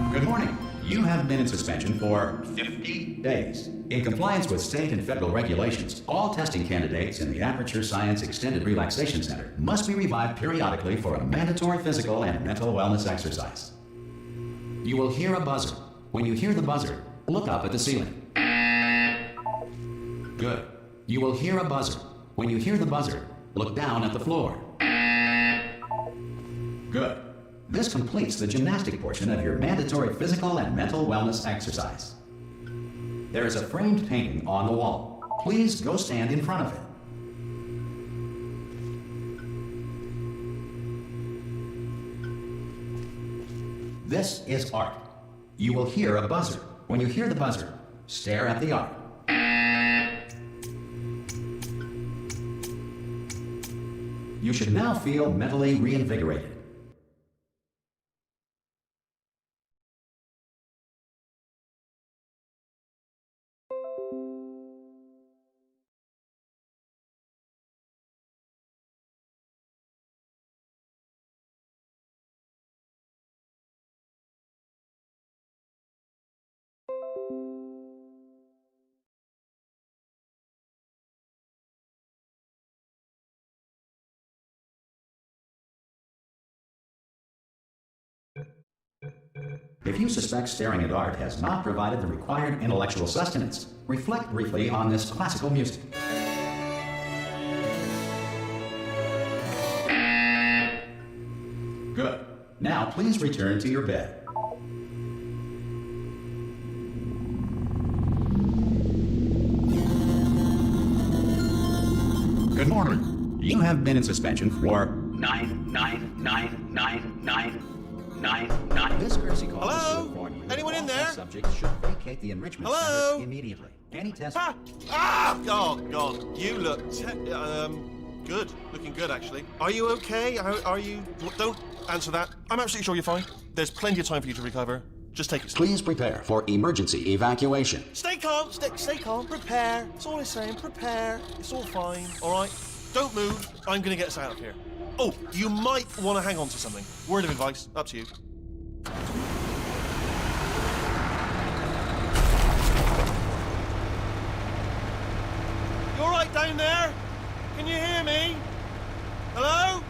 Good morning. You have been in suspension for 50 days. In compliance with state and federal regulations, all testing candidates in the Aperture Science Extended Relaxation Center must be revived periodically for a mandatory physical and mental wellness exercise. You will hear a buzzer. When you hear the buzzer, look up at the ceiling. Good. You will hear a buzzer. When you hear the buzzer, look down at the floor. Good. This completes the gymnastic portion of your mandatory physical and mental wellness exercise. There is a framed painting on the wall. Please go stand in front of it. This is art. You will hear a buzzer. When you hear the buzzer, stare at the art. You should now feel mentally reinvigorated. If you suspect staring at art has not provided the required intellectual sustenance, reflect briefly on this classical music. Good. Now please return to your bed. Good morning. You have been in suspension for 99999. This courtesy call. Hello? Anyone in there? Subjects should vacate the enrichment center immediately. Any test? Oh God! You look good. Looking good, actually. Are you okay? Are you? Don't answer that. I'm absolutely sure you're fine. There's plenty of time for you to recover. Just take it slow. Please prepare for emergency evacuation. Stay calm. Stay calm. Prepare. That's all I'm saying. Prepare. It's all fine. All right. Don't move. I'm gonna get us out of here. Oh, you might want to hang on to something. Word of advice. Up to you. You all right down there? Can you hear me? Hello?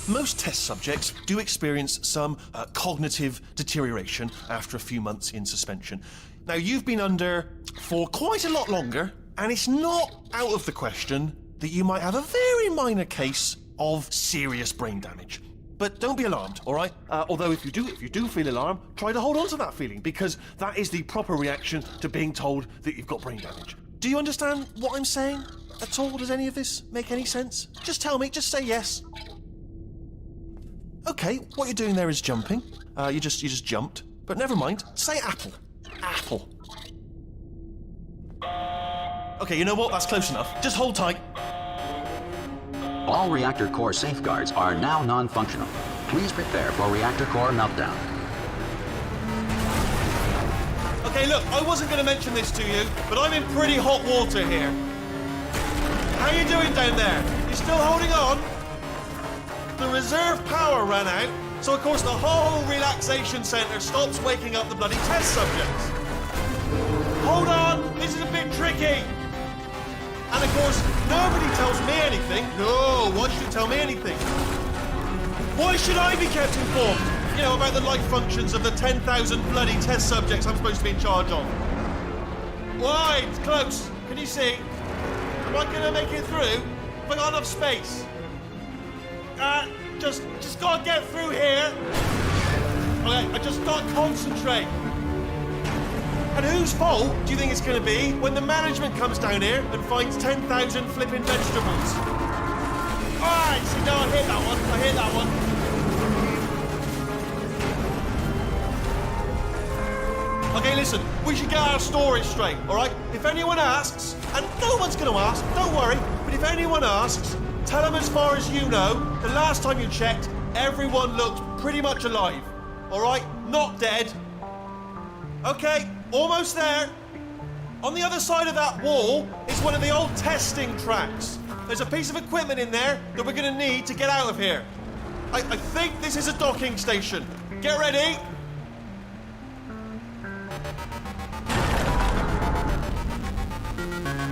Most test subjects do experience some cognitive deterioration after a few months in suspension. Now, you've been under for quite a lot longer, and it's not out of the question that you might have a very minor case of serious brain damage. But don't be alarmed, all right? Although if you do feel alarmed, try to hold on to that feeling, because that is the proper reaction to being told that you've got brain damage. Do you understand what I'm saying at all? Does any of this make any sense? Just tell me, just say yes. Okay, what you're doing there is jumping. You just jumped. But never mind, say apple. Apple. Okay, you know what? That's close enough. Just hold tight. All reactor core safeguards are now non-functional. Please prepare for reactor core meltdown. Okay, look, I wasn't going to mention this to you, but I'm in pretty hot water here. How you doing down there? You still holding on? The reserve power ran out, so of course the whole relaxation centre stops waking up the bloody test subjects. Hold on, this is a bit tricky. And of course, nobody tells me anything. No, why should you tell me anything? Why should I be kept informed? You know, about the life functions of the 10,000 bloody test subjects I'm supposed to be in charge of. Why? It's close. Can you see? Am I gonna make it through? Have I got enough space? Just gotta get through here. Okay, I just gotta concentrate. And whose fault do you think it's gonna be when the management comes down here and finds 10,000 flipping vegetables? Alright, see, no, I hit that one. I hit that one. Okay, listen, we should get our story straight, alright? If anyone asks, and no one's gonna ask, don't worry, but if anyone asks, tell them as far as you know, the last time you checked, everyone looked pretty much alive. Alright? Not dead. Okay, almost there. On the other side of that wall is one of the old testing tracks. There's a piece of equipment in there that we're gonna need to get out of here. I think this is a docking station. Get ready.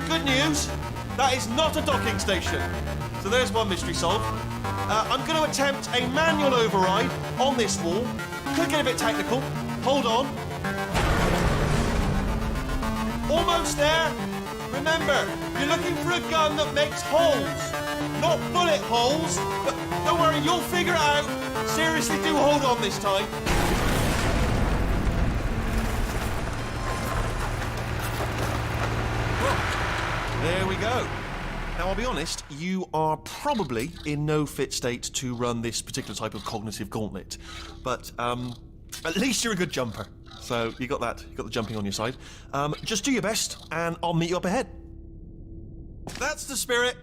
Good news, that is not a docking station. So there's one mystery solved. I'm going to attempt a manual override on this wall. Could get a bit technical. Hold on. Almost there. Remember, you're looking for a gun that makes holes. Not bullet holes, but don't worry, you'll figure it out. Seriously, do hold on this time. There we go. Now, I'll be honest, you are probably in no fit state to run this particular type of cognitive gauntlet. But, at least you're a good jumper. So, you got that. You got the jumping on your side. Just do your best, and I'll meet you up ahead. That's the spirit.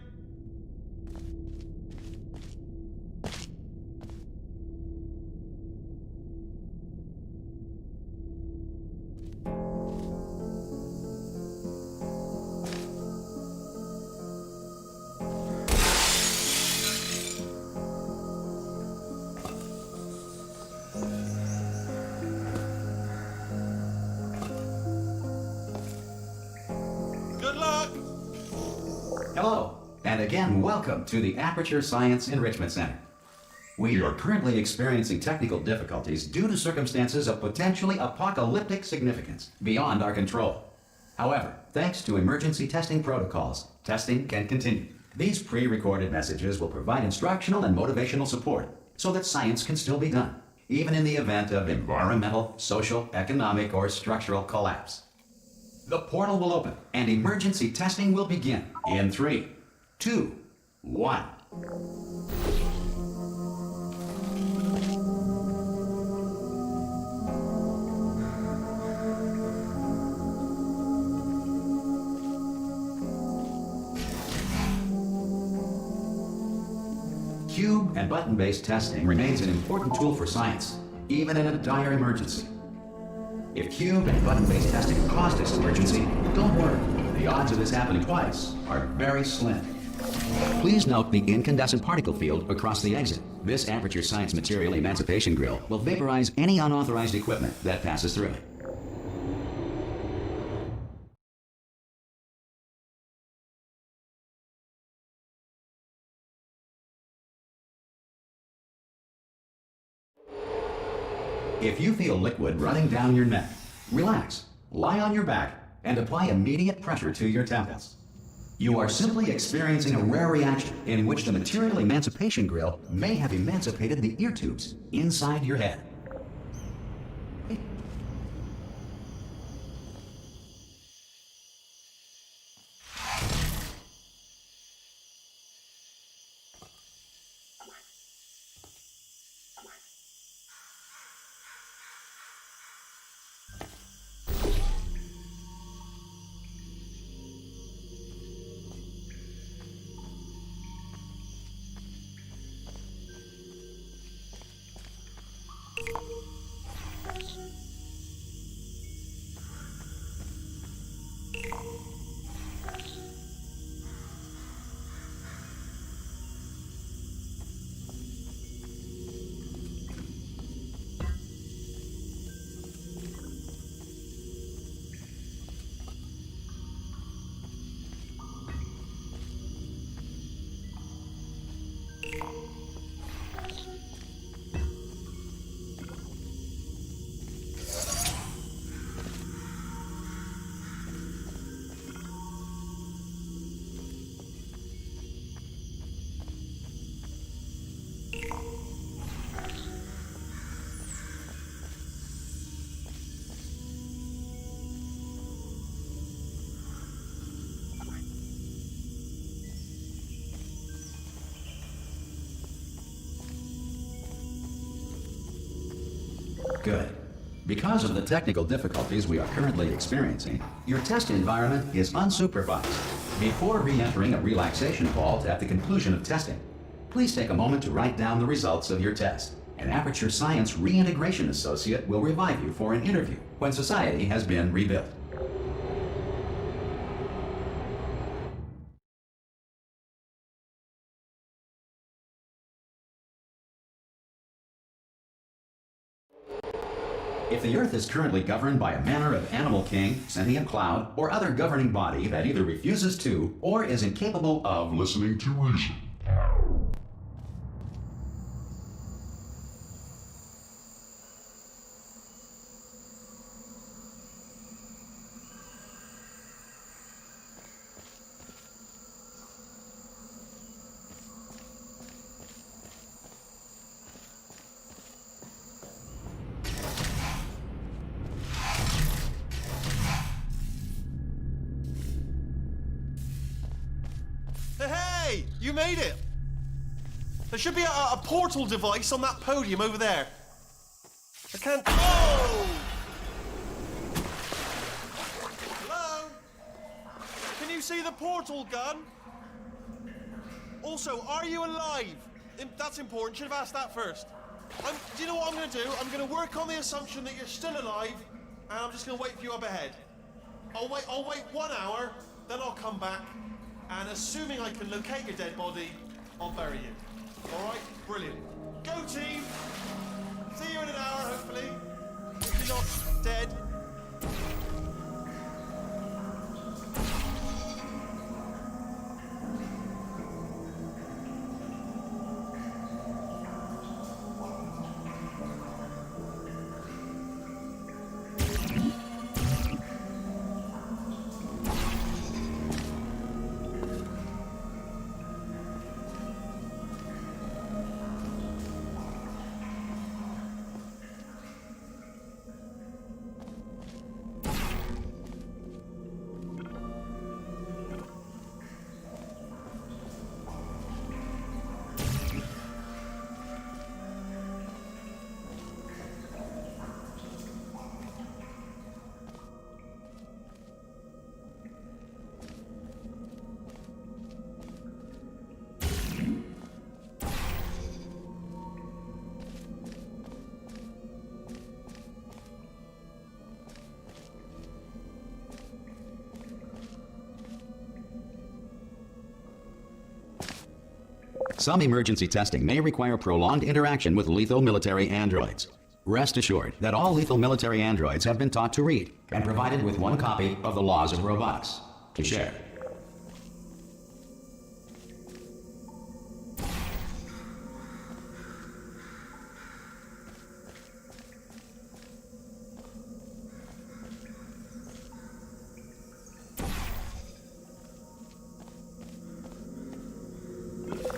Hello, and again, welcome to the Aperture Science Enrichment Center. We are currently experiencing technical difficulties due to circumstances of potentially apocalyptic significance beyond our control. However, thanks to emergency testing protocols, testing can continue. These pre-recorded messages will provide instructional and motivational support so that science can still be done, even in the event of environmental, social, economic, or structural collapse. The portal will open, and emergency testing will begin in 3, 2, 1. Cube and button-based testing remains an important tool for science, even in a dire emergency. If cube and button-based testing caused this emergency, don't worry. The odds of this happening twice are very slim. Please note the incandescent particle field across the exit. This Aperture Science Material Emancipation Grill will vaporize any unauthorized equipment that passes through it. If you feel liquid running down your neck, relax, lie on your back, and apply immediate pressure to your temples. You are simply experiencing a rare reaction in which the Material Emancipation Grill may have emancipated the ear tubes inside your head. Good. Because of the technical difficulties we are currently experiencing, your test environment is unsupervised. Before re-entering a relaxation vault at the conclusion of testing, please take a moment to write down the results of your test. An Aperture Science Reintegration Associate will revive you for an interview when society has been rebuilt. If the Earth is currently governed by a manner of animal king, sentient cloud, or other governing body that either refuses to or is incapable of listening to reason, Hey, you made it! There should be a portal device on that podium over there. I can't... Oh! Hello? Can you see the portal gun? Also, are you alive? That's important. Should have asked that first. Do you know what I'm going to do? I'm going to work on the assumption that you're still alive, and I'm just going to wait for you up ahead. I'll wait 1 hour, then I'll come back. And assuming I can locate your dead body, I'll bury you. All right? Brilliant. Go, team! See you in an hour, hopefully. If you're not dead. some emergency testing may require prolonged interaction with lethal military androids. Rest assured that all lethal military androids have been taught to read and provided with one copy of the Laws of Robotics to share.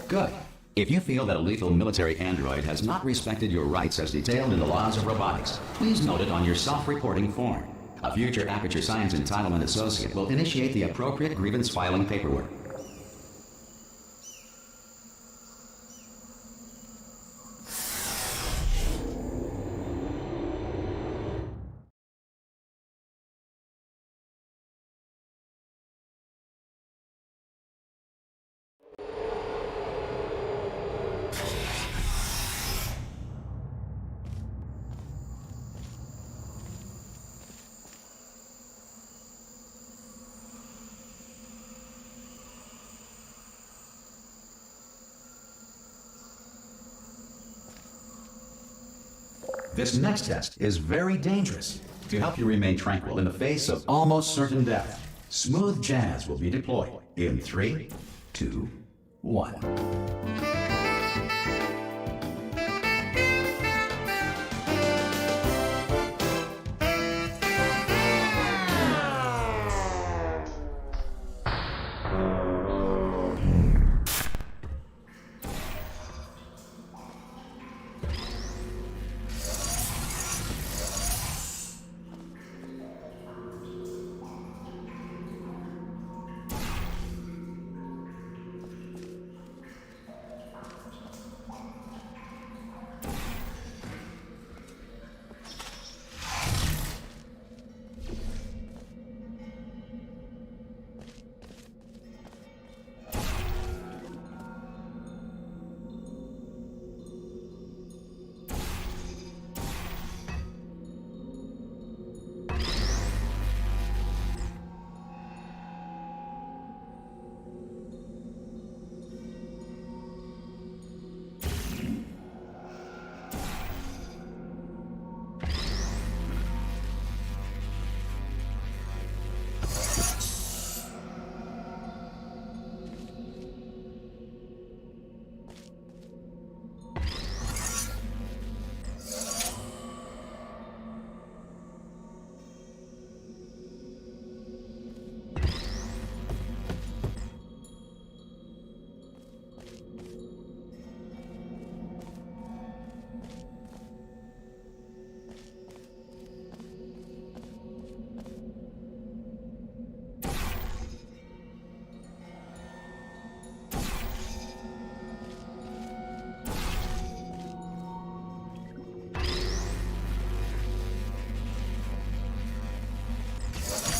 Good. If you feel that a lethal military android has not respected your rights as detailed in the Laws of Robotics, please note it on your self-reporting form. A future Aperture Science Entitlement Associate will initiate the appropriate grievance filing paperwork. This next test is very dangerous. To help you remain tranquil in the face of almost certain death, smooth jazz will be deployed in 3, 2, 1.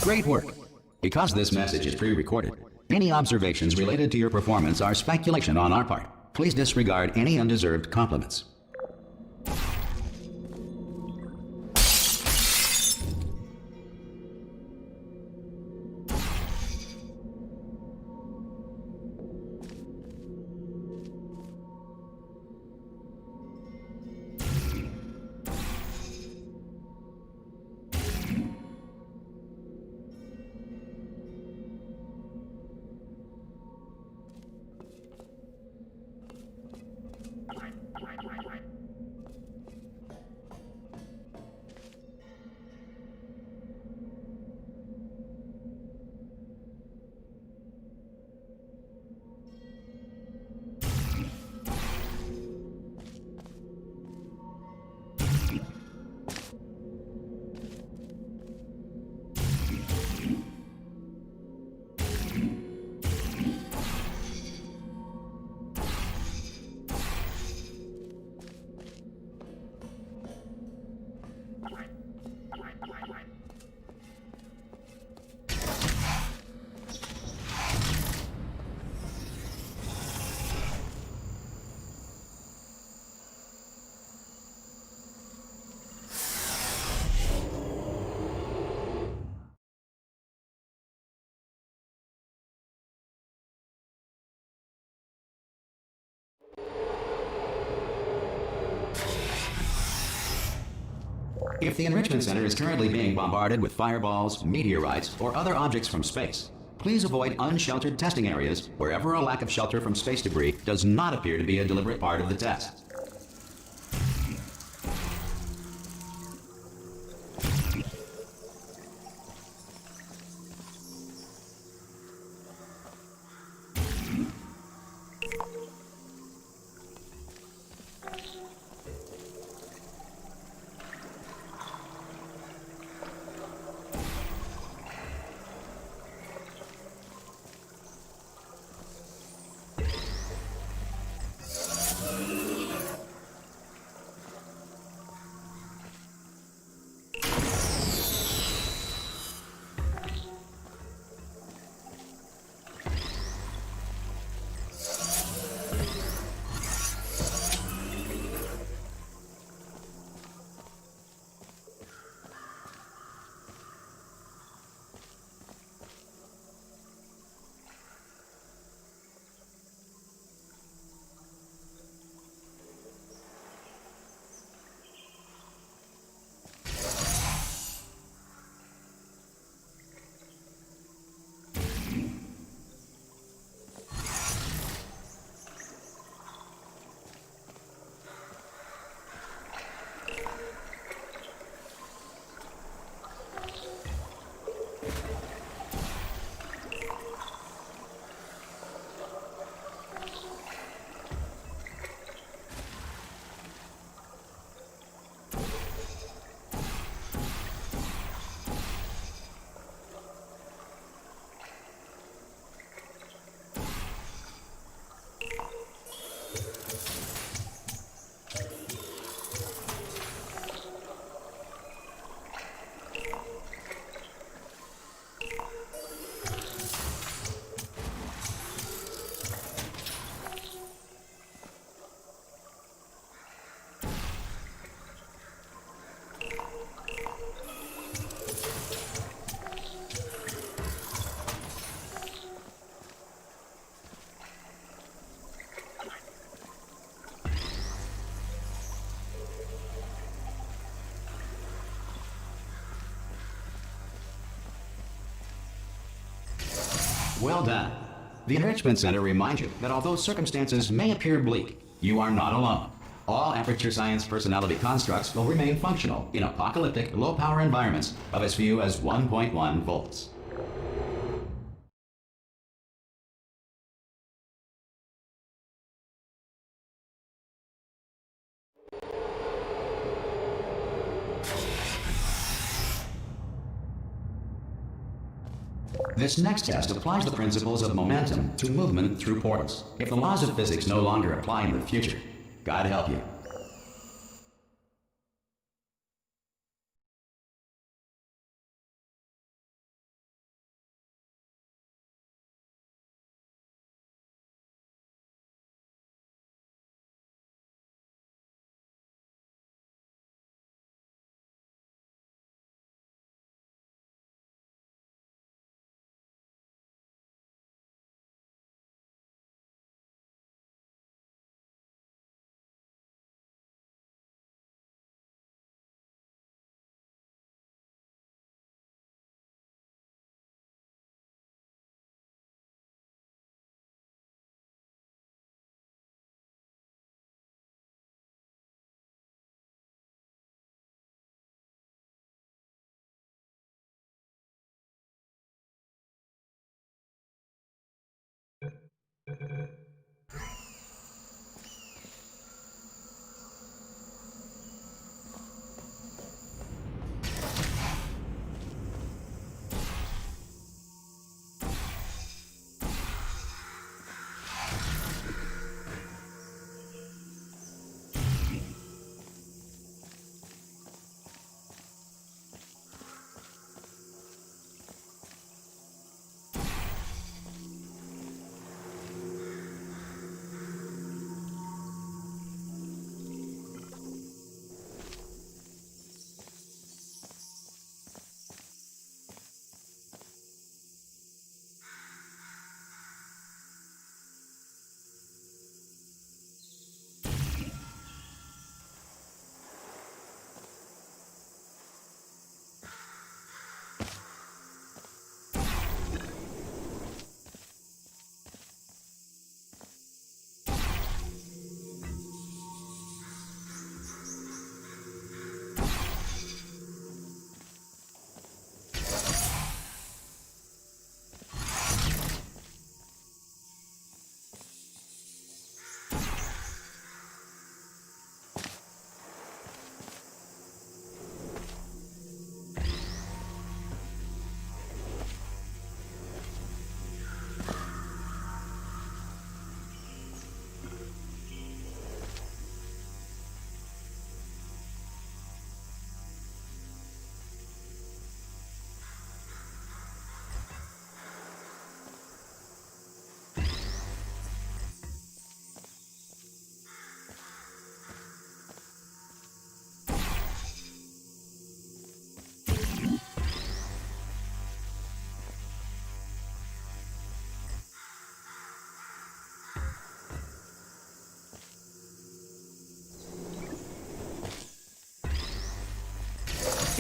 Great work. Because this message is pre-recorded, any observations related to your performance are speculation on our part. Please disregard any undeserved compliments. If the Enrichment Center is currently being bombarded with fireballs, meteorites, or other objects from space, please avoid unsheltered testing areas wherever a lack of shelter from space debris does not appear to be a deliberate part of the test. Well done. The Enrichment Center reminds you that although circumstances may appear bleak, you are not alone. All Aperture Science personality constructs will remain functional in apocalyptic, low-power environments of as few as 1.1 volts. This next test applies the principles of momentum to movement through portals. If the laws of physics no longer apply in the future, God help you.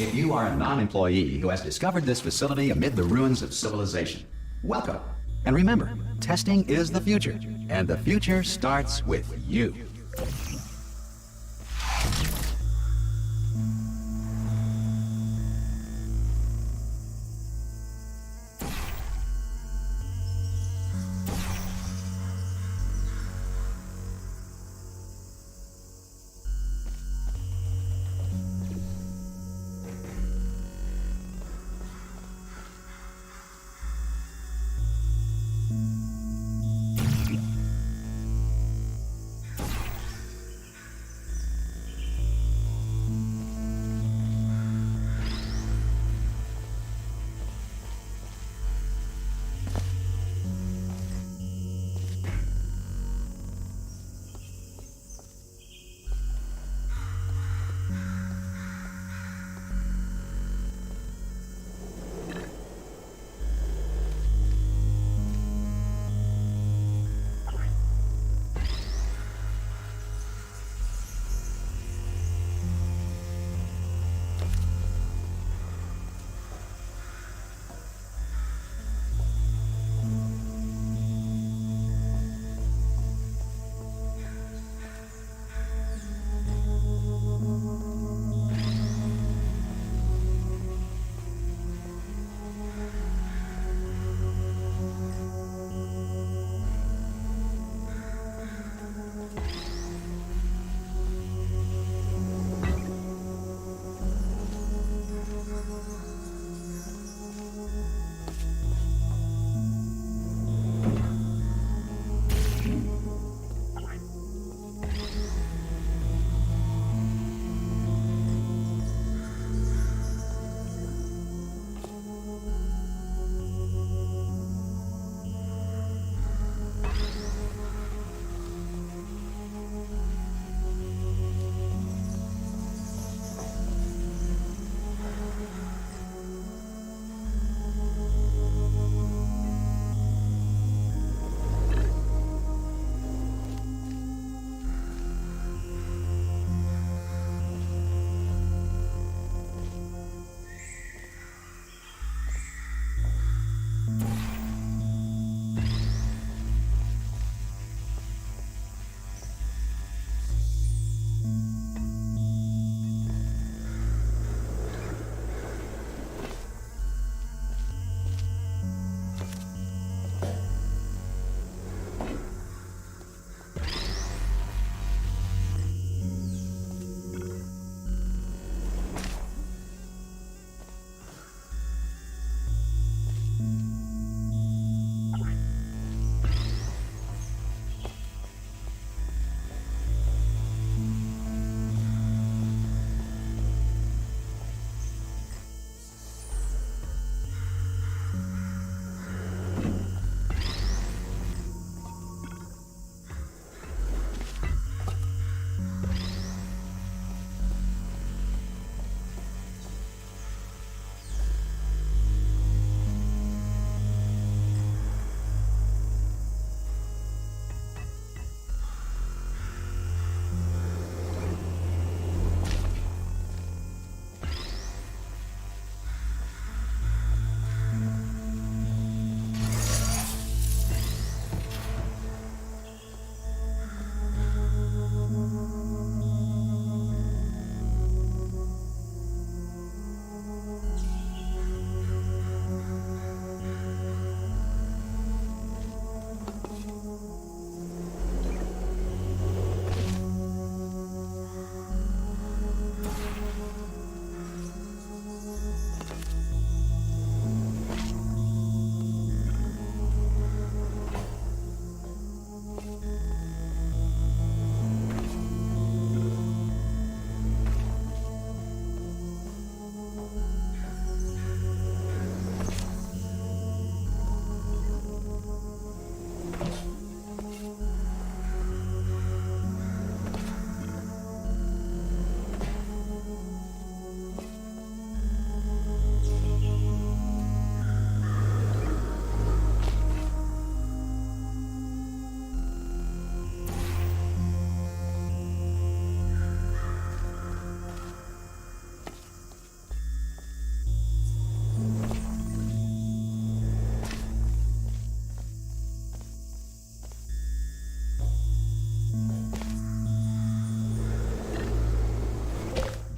If you are a non-employee who has discovered this facility amid the ruins of civilization, welcome. And remember, testing is the future, and the future starts with you.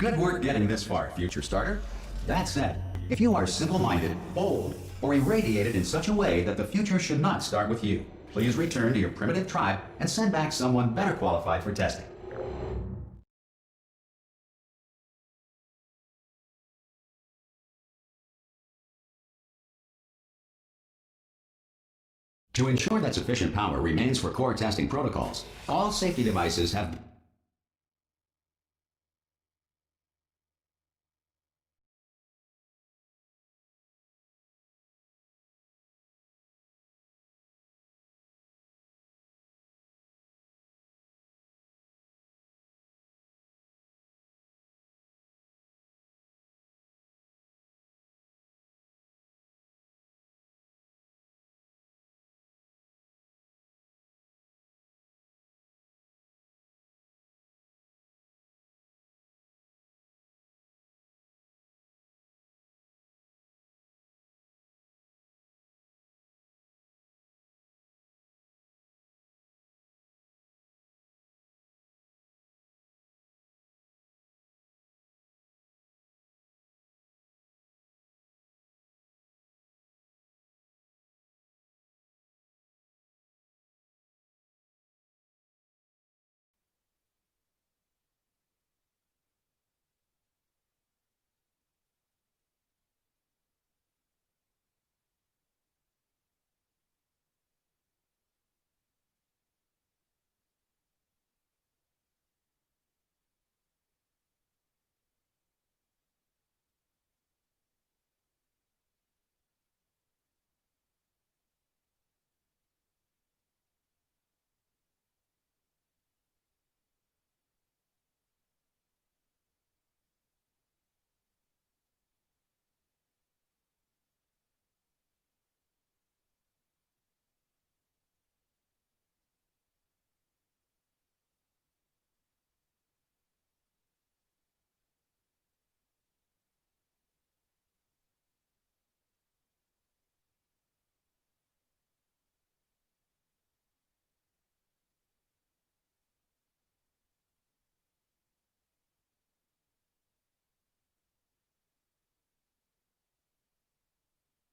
Good work getting this far, future starter. That said, if you are simple-minded, bold, or irradiated in such a way that the future should not start with you, please return to your primitive tribe and send back someone better qualified for testing. To ensure that sufficient power remains for core testing protocols, all safety devices have